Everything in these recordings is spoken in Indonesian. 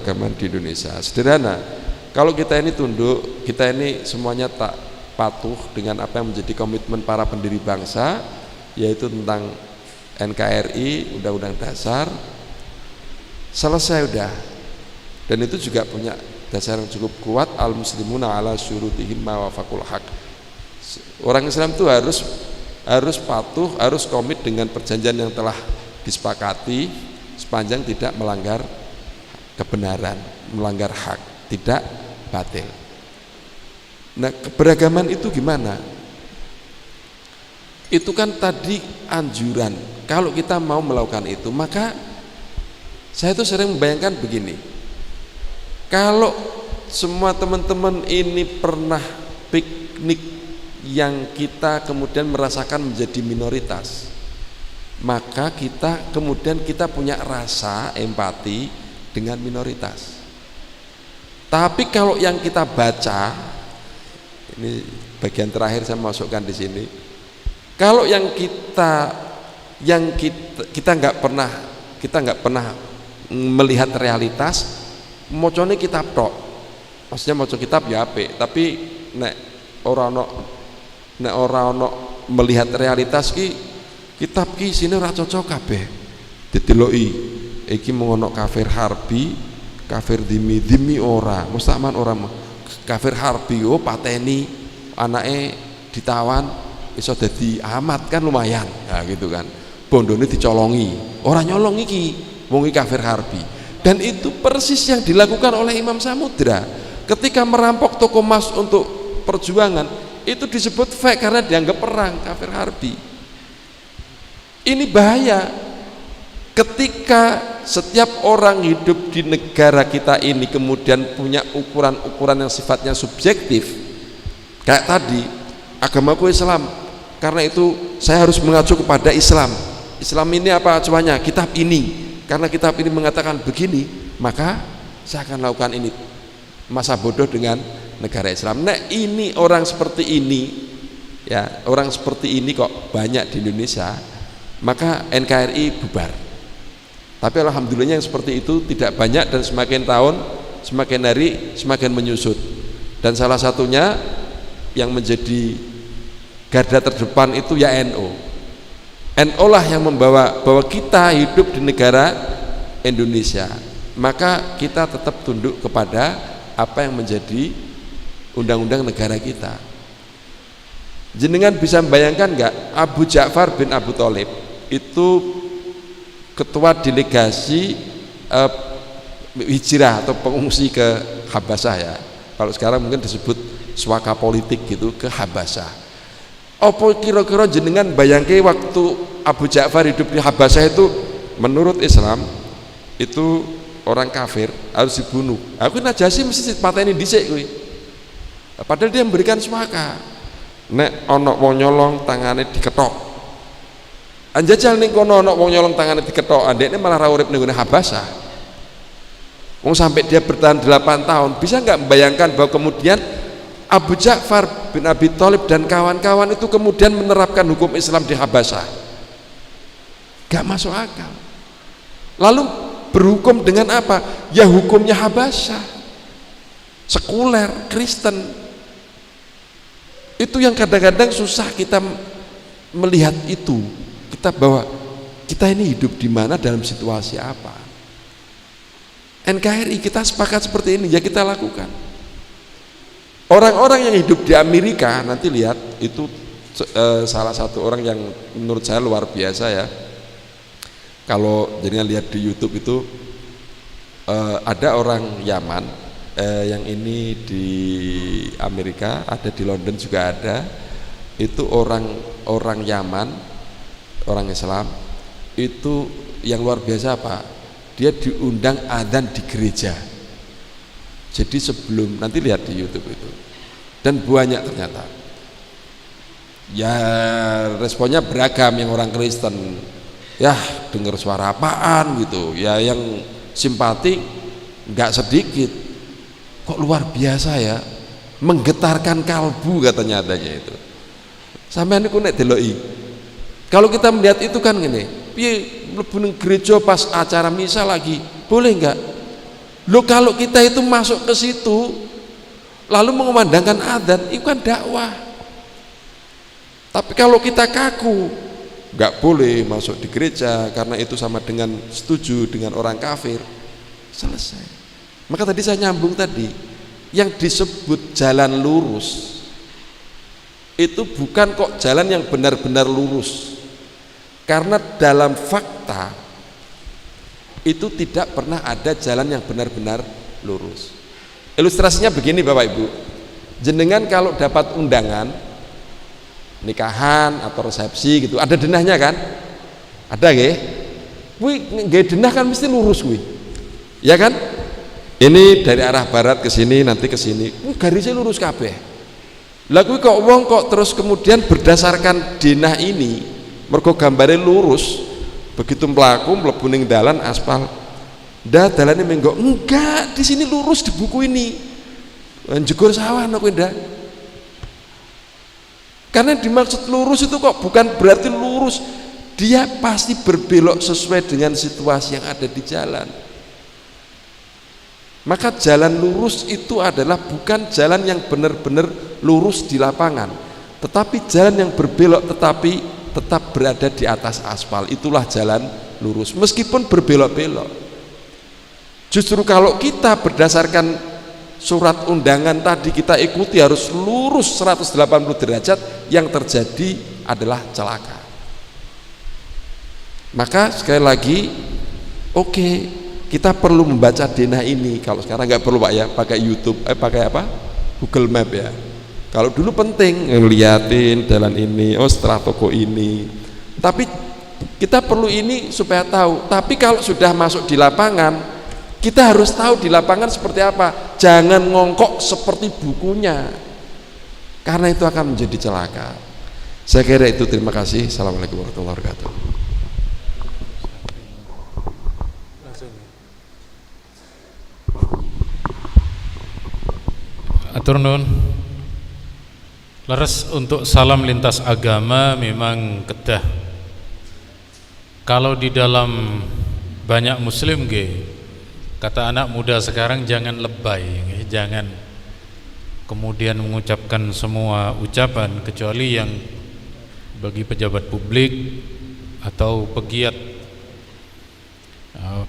keberagaman di Indonesia. Sederhana, kalau kita ini tunduk, kita ini semuanya tak patuh dengan apa yang menjadi komitmen para pendiri bangsa, yaitu tentang NKRI, Undang-Undang Dasar, selesai udah. Dan itu juga punya dasar yang cukup kuat, al-muslimuna ala syurutihim ma wafaqul haq. Orang Islam itu harus patuh, harus komit dengan perjanjian yang telah disepakati sepanjang tidak melanggar kebenaran, melanggar hak, tidak batil. Nah, keberagaman itu gimana? Itu kan tadi anjuran. Kalau kita mau melakukan itu, maka saya tuh sering membayangkan begini. Kalau semua teman-teman ini pernah piknik yang kita kemudian merasakan menjadi minoritas, maka kita kemudian punya rasa empati dengan minoritas. Tapi kalau yang kita baca, ini bagian terakhir saya masukkan di sini. Kalau yang kita nggak pernah melihat realitas, mocone kitab tok. Maksudnya moco kitab ya apik, tapi nek ora ono melihat realitas ki kitab ki sini ora cocok kabeh. Dideloki iki mung ono kafir harbi, kafir dimi ora, musta'man ora. Kafir harbi oh pateni anake ditawan iso dadi amat kan lumayan. Nah gitu kan. Bondone dicolongi. Ora nyolong iki, wong iki kafir harbi. Dan itu persis yang dilakukan oleh Imam Samudra ketika merampok toko emas untuk perjuangan. Itu disebut fake karena dianggap perang, kafir harbi. Ini bahaya ketika setiap orang hidup di negara kita ini kemudian punya ukuran-ukuran yang sifatnya subjektif. Kayak tadi, agamaku Islam, karena itu saya harus mengacu kepada Islam. Islam ini apa acuannya? Kitab ini. Karena kitab ini mengatakan begini, maka saya akan lakukan ini. Masa bodoh dengan negara Islam. Nah, ini orang seperti ini, ya, orang seperti ini kok banyak di Indonesia, maka NKRI bubar. Tapi alhamdulillahnya yang seperti itu tidak banyak dan semakin tahun, semakin hari semakin menyusut. Dan salah satunya yang menjadi garda terdepan itu ya NU. NU lah yang membawa bahwa kita hidup di negara Indonesia, maka kita tetap tunduk kepada apa yang menjadi undang-undang negara kita. Jenengan bisa membayangkan nggak, Abu Ja'far bin Abu Thalib itu ketua delegasi hijrah atau pengungsi ke Habasyah, ya. Kalau sekarang mungkin disebut swaka politik gitu, ke Habasyah. Apa kira-kira jenengan bayangke waktu Abu Ja'far hidup di Habasyah itu menurut Islam itu orang kafir harus dibunuh. Aku Najasyi mesti pateni dhisik kuwi. Padahal dia memberikan swaka. Nek ana wong nyolong tangane diketok. Anjajal ning kono ana wong nyolong tangane diketok, andekne malah ra urip ning gone Habasyah. Wong sampai dia bertahan 8 tahun, bisa nggak membayangkan bahwa kemudian Abu Ja'far bin Abi Thalib dan kawan-kawan itu kemudian menerapkan hukum Islam di Habasyah? Gak masuk akal. Lalu berhukum dengan apa? Ya hukumnya Habasyah, sekuler, Kristen. Itu yang kadang-kadang susah kita melihat itu. Kita bahwa kita ini hidup di mana, dalam situasi apa. NKRI kita sepakat seperti ini, ya kita lakukan. Orang-orang yang hidup di Amerika, nanti lihat itu salah satu orang yang menurut saya luar biasa, ya. Kalau jadinya lihat di YouTube itu ada orang Yaman, yang ini di Amerika, ada di London juga ada. Itu orang Yaman, orang Islam, itu yang luar biasa apa? Dia diundang adzan di gereja. Jadi sebelum, nanti lihat di YouTube itu, dan banyak ternyata. Ya responnya beragam, yang orang Kristen, ya dengar suara apaan gitu, ya yang simpati nggak sedikit. Kok luar biasa ya, menggetarkan kalbu katanya adanya itu. Sampai ini nek deloki. Kalau kita melihat itu kan gini, piye mlebu ning gereja pas acara misa lagi, boleh nggak? Loh kalau kita itu masuk ke situ lalu mengumandangkan adzan, itu kan dakwah. Tapi kalau kita kaku, nggak boleh masuk di gereja karena itu sama dengan setuju dengan orang kafir, selesai. Maka tadi saya nyambung tadi, yang disebut jalan lurus itu bukan kok jalan yang benar-benar lurus, karena dalam fakta itu tidak pernah ada jalan yang benar-benar lurus. Ilustrasinya begini Bapak Ibu, jenengan kalau dapat undangan nikahan atau resepsi gitu, ada denahnya kan? Ada nggih? Kuwi nggih denah kan mesti lurus kuwi. Ya kan? Ini dari arah barat ke sini, nanti ke sini. Garisnya lurus kabeh. Lah kuwi kok wong kok terus kemudian berdasarkan denah ini, mergo gambare lurus, begitu mlaku mlebu ning dalan aspal, ndak dalane menggo enggak, di sini lurus di buku ini. Njegur sawah ana kuwi ndak. Karena dimaksud lurus itu kok bukan berarti lurus, dia pasti berbelok sesuai dengan situasi yang ada di jalan. Maka jalan lurus itu adalah bukan jalan yang benar-benar lurus di lapangan, tetapi jalan yang berbelok tetapi tetap berada di atas aspal. Itulah jalan lurus meskipun berbelok-belok. Justru kalau kita berdasarkan surat undangan tadi kita ikuti harus lurus 180 derajat, yang terjadi adalah celaka. Maka sekali lagi, oke, kita perlu membaca denah ini. Kalau sekarang nggak perlu Pak ya, pakai YouTube, pakai apa? Google Map ya. Kalau dulu penting ngeliatin jalan ini, oh setelah toko ini. Tapi kita perlu ini supaya tahu. Tapi kalau sudah masuk di lapangan, kita harus tahu di lapangan seperti apa. Jangan ngongkok seperti bukunya, karena itu akan menjadi celaka. Saya kira itu, terima kasih. Assalamualaikum warahmatullahi wabarakatuh. Atur nuwun. Leres untuk salam lintas agama memang kedah. Kalau di dalam banyak muslim kata anak muda sekarang jangan lebay, jangan kemudian mengucapkan semua ucapan kecuali yang bagi pejabat publik atau pegiat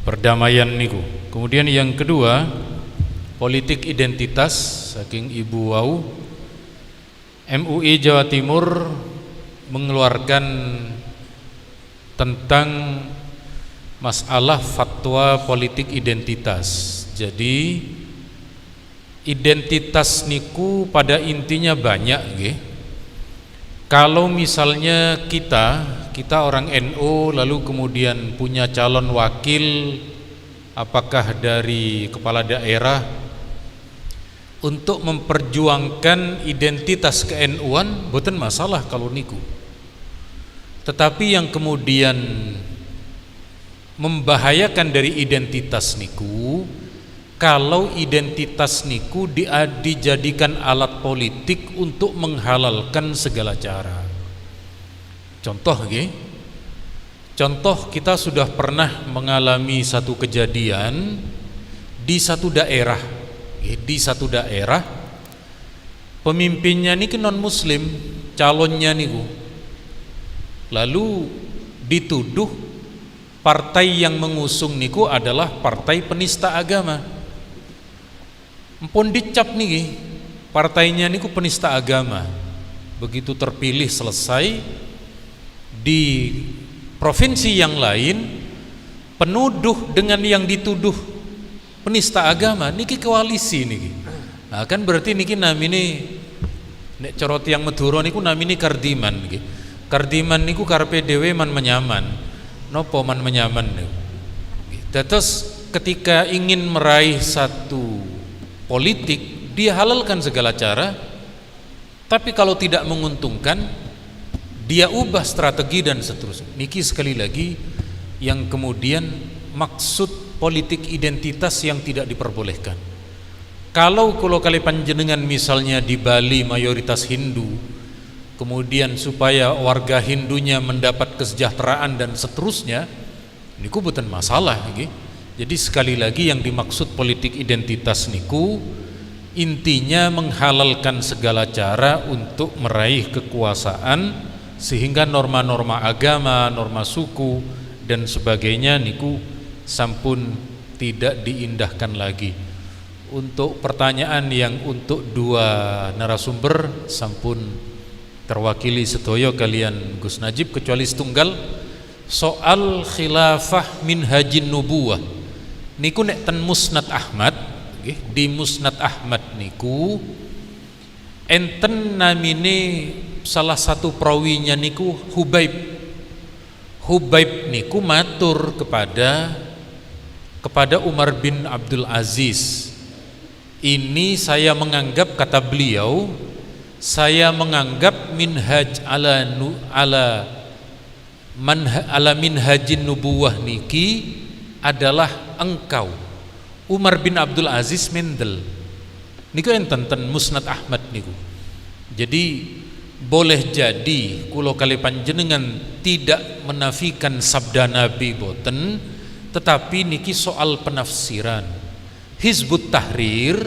perdamaian niku. Kemudian yang kedua, politik identitas saking Ibu Wau. MUI Jawa Timur mengeluarkan tentang masalah fatwa politik identitas. Jadi identitas niku pada intinya banyak nggih. Kalau misalnya kita orang NU lalu kemudian punya calon wakil, apakah dari kepala daerah, untuk memperjuangkan identitas ke-NU-an boten masalah kalau niku. Tetapi yang kemudian membahayakan dari identitas niku, kalau identitas niku dijadikan alat politik untuk menghalalkan segala cara. Contoh contoh kita sudah pernah mengalami satu kejadian di satu daerah. Di satu daerah pemimpinnya niki non muslim, calonnya niku, lalu dituduh partai yang mengusung niku adalah partai penista agama. Empun dicap niki partainya niku penista agama. Begitu terpilih selesai, di provinsi yang lain penuduh dengan yang dituduh penista agama niki koalisi niki. Nah kan berarti niki namine nek corot yang Madura niku namine kardiman niki. Kardiman niku karepe dhewe man menyaman. Nopo man menyaman niku. Terus ketika ingin meraih satu politik, dia halalkan segala cara. Tapi kalau tidak menguntungkan, dia ubah strategi dan seterusnya. Niki sekali lagi yang kemudian maksud politik identitas yang tidak diperbolehkan. Kalau kali panjenengan misalnya di Bali mayoritas Hindu, kemudian supaya warga Hindunya mendapat kesejahteraan dan seterusnya, niku bukan masalah nggih. Jadi sekali lagi yang dimaksud politik identitas niku intinya menghalalkan segala cara untuk meraih kekuasaan, sehingga norma-norma agama, norma suku dan sebagainya niku sampun tidak diindahkan lagi. Untuk pertanyaan yang untuk dua narasumber sampun terwakili sedoyo kalian Gus Najib, kecuali setunggal soal khilafah minhajin nubuwah niku nek ten Musnad Ahmad nggih, di Musnad Ahmad niku enten namine salah satu perawinya niku Hubaib niku matur kepada Umar bin Abdul Aziz, ini saya menganggap, kata beliau, saya menganggap minhaj ala minhajin nubuwah niki adalah engkau Umar bin Abdul Aziz Mendel niku enten ten Musnad Ahmad niku. Jadi boleh jadi kulo kali panjenengan tidak menafikan sabda Nabi boten, tetapi niki soal penafsiran. Hizbut Tahrir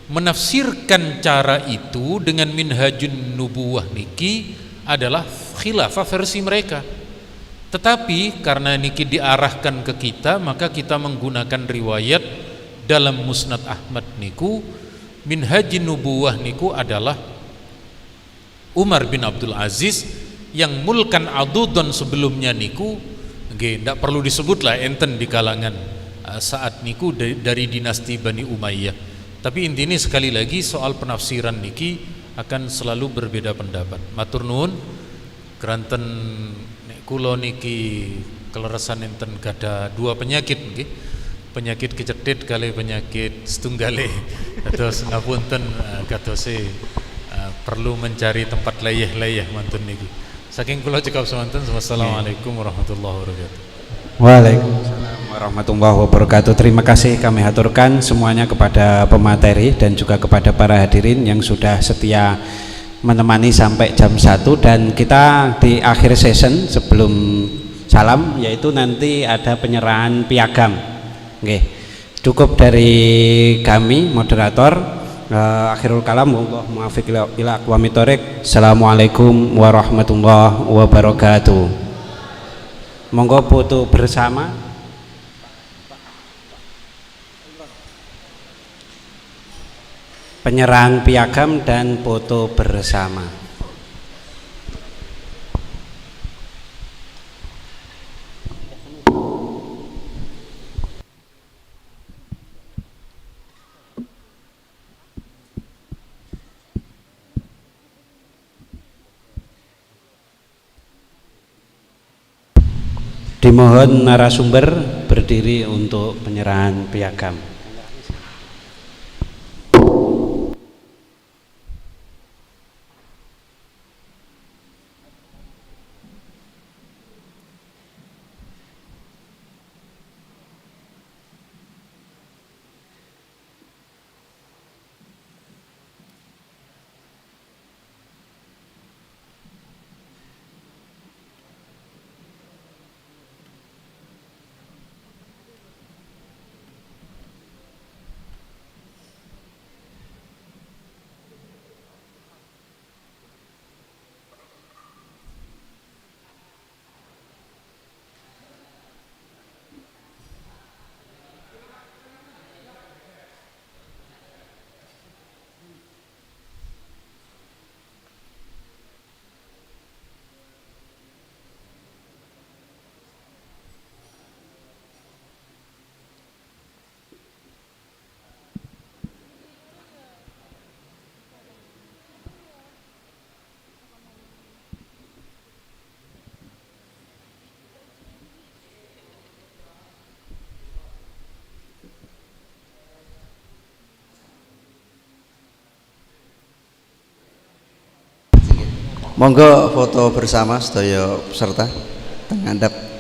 menafsirkan cara itu dengan minhajun nubuwah niki adalah khilafah versi mereka. Tetapi karena niki diarahkan ke kita, maka kita menggunakan riwayat dalam Musnad Ahmad niku minhajin nubuwah niku adalah Umar bin Abdul Aziz yang mulkan adudon sebelumnya niku nggih ndak perlu disebutlah enten di kalangan saat niku dari dinasti Bani Umayyah. Tapi intinya sekali lagi soal penafsiran niki akan selalu berbeda pendapat. Matur nuwun keranten nek kula niki keleresan enten gada dua penyakit nggih. Penyakit kecethit kali penyakit setunggale. Terus ngapunten katose perlu mencari tempat leyeh-leyeh mantun niki. Saking kula cekap semanten. Wassalamualaikum warahmatullahi wabarakatuh. Waalaikumsalam warahmatullahi wabarakatuh. Terima kasih kami haturkan semuanya kepada pemateri dan juga kepada para hadirin yang sudah setia menemani sampai jam 1. Dan kita di akhir session sebelum salam yaitu nanti ada penyerahan piagam. Oke, cukup dari kami moderator. Akhirul kalam, wallahu muwaffiq ila aqwamit thoriq. Assalamualaikum warahmatullahi wabarakatuh. Monggo foto bersama. Penyerahan piagam dan foto bersama. Dimohon narasumber berdiri untuk penyerahan piagam. Monggo foto bersama sedaya peserta tengandhap.